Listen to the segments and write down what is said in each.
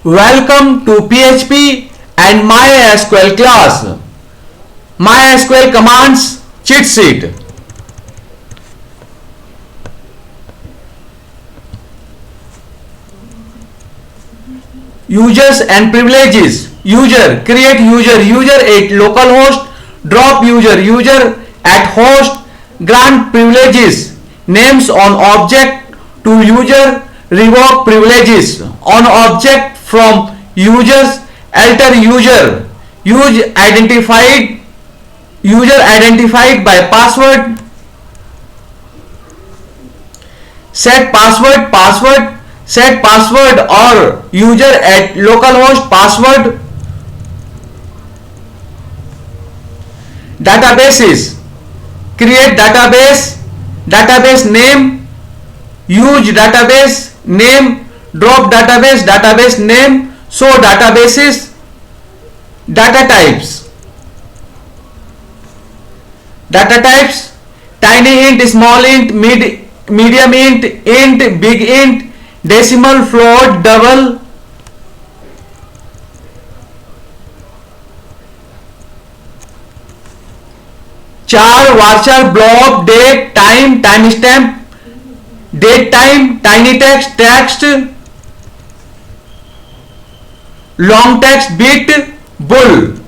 Welcome to PHP and MySQL class. MySQL commands cheat sheet. Users and privileges. User, create user, user at localhost, drop user, user at host, grant privileges, names on object to user, revoke privileges on object from users, alter user, user identified by password, set set password or user at localhost password. Databases, create database name, use database name, drop database name, show databases. Data types, tiny int, small int, medium int, big int, decimal, float, double. Char, varchar, blob, date, time, timestamp, date time, tiny text, long text, bit, bull.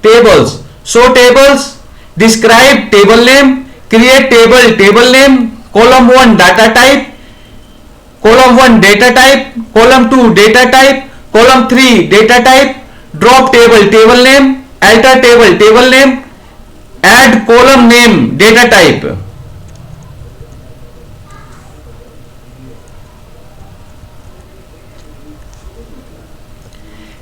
Tables, show tables, describe table name, create table name, column 1 data type, column 1 data type, column 2 data type, column 3 data type, drop table name, alter table name, add column name data type.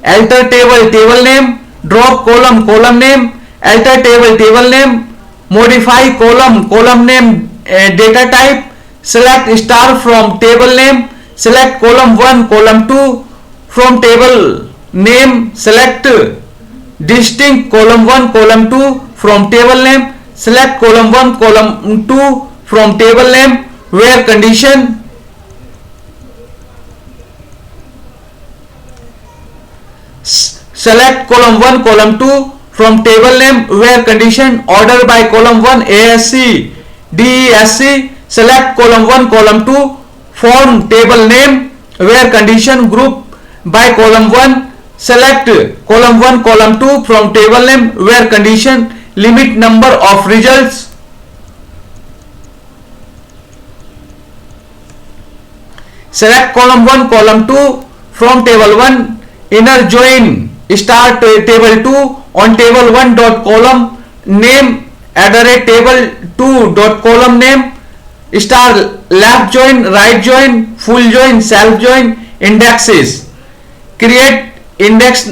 Alter table name, drop column name, alter table name, modify column name data type, select star from table name, select column 1 column 2 from table name, select distinct column 1 column 2 from table name, select column 1 column 2 from table name, where condition. Select column 1 column 2 from table name, where condition, order by column 1 ASC DESC, select column 1 column 2 from table name, where condition, group by column 1, select column 1 column 2 from table name, where condition, limit number of results. Select column 1 column 2 from table 1, inner join start table 2 on table 1 dot column name table 2 dot column name, star left join, right join, full join, self join. Indexes, create index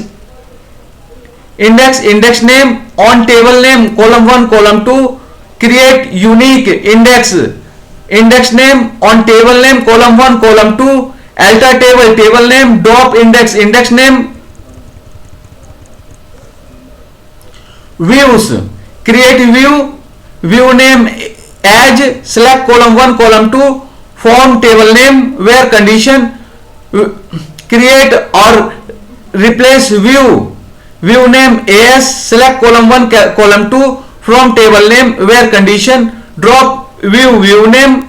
name on table name column 1 column 2, create unique index name on table name column 1 column 2, alter table name, drop index name. Views, create view name as, select column 1 column 2 from table name, where condition, create or replace view name as, select column 1 column 2 from table name, where condition, drop view name.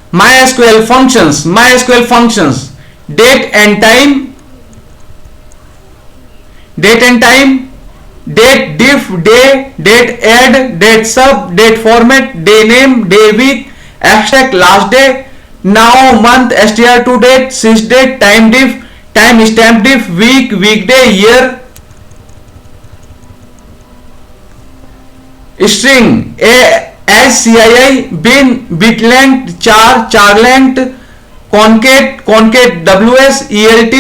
MySQL functions, date and time, date diff, day, date add, date sub, date format, day name, day week, abstract last day, now month, str to date, sys date, time diff, time stamp diff, week, weekday, year. String, SCII, bin, bit length, char length, concat, ws, elt,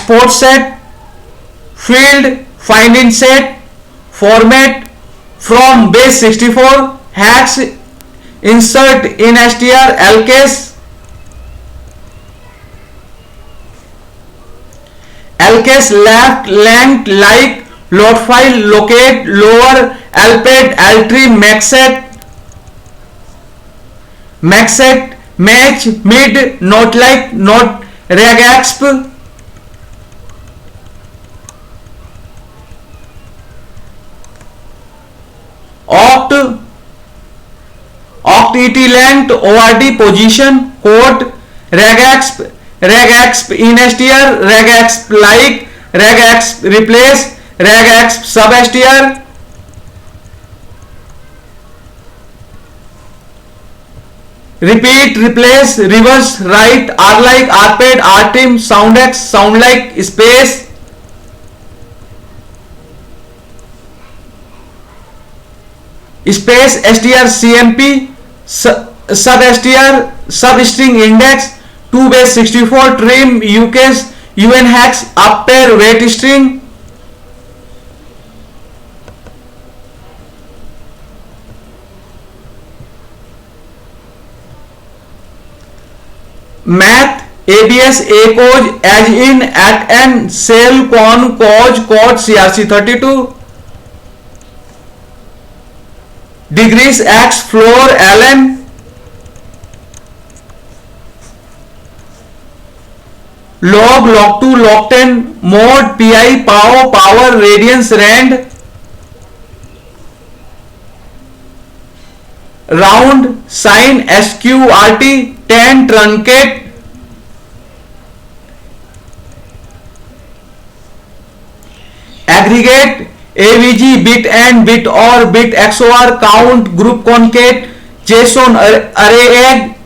export set, field find in set, format from base 64, hex insert in str, lcase, lcase left length like load file, locate lower lpad, ltree, maxset, maxset match mid, not like, not regexp, oct, oct et length, ord position, quote, regexp, regexp in str, regexp like, regexp replace, regexp sub str, repeat, replace, reverse, right, r like, rpad, rtrim, soundx, sound like, space, space strcmp, sub str, substring index, 2 base 64, trim, ucase, unhex, up pair, wait string, math, abs, acoj, as in, at n, cell, con, cos, cot, crc32, degrees, x, floor, ln, log, log2, log10, mod, pi, pow, power, radians, rand, round, sine, sqrt, tan, truncate, aggregate, avg, bit and bit or, bit xor, count, group concate, json array egg,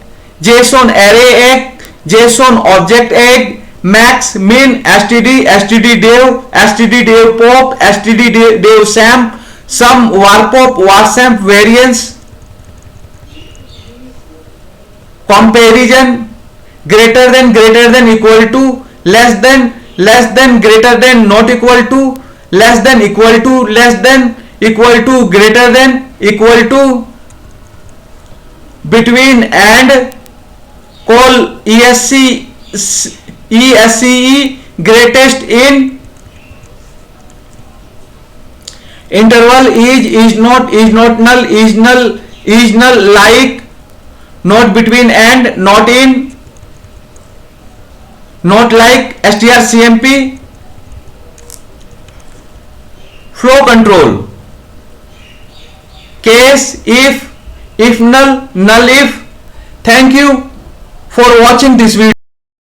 json array egg, json object egg, max, min, std, std dev, std dev pop, std dev sam, sum, warpop, warsamp, variance, comparison, greater than, equal to, less than, greater than, not equal to, less than, equal to, less than, equal to, greater than, equal to, between, and, call, esc, esc, greatest in, interval, is not, null, is null, like, not between and, not in, not like, strcmp, flow control, case, if null, null if. Thank you for watching this video.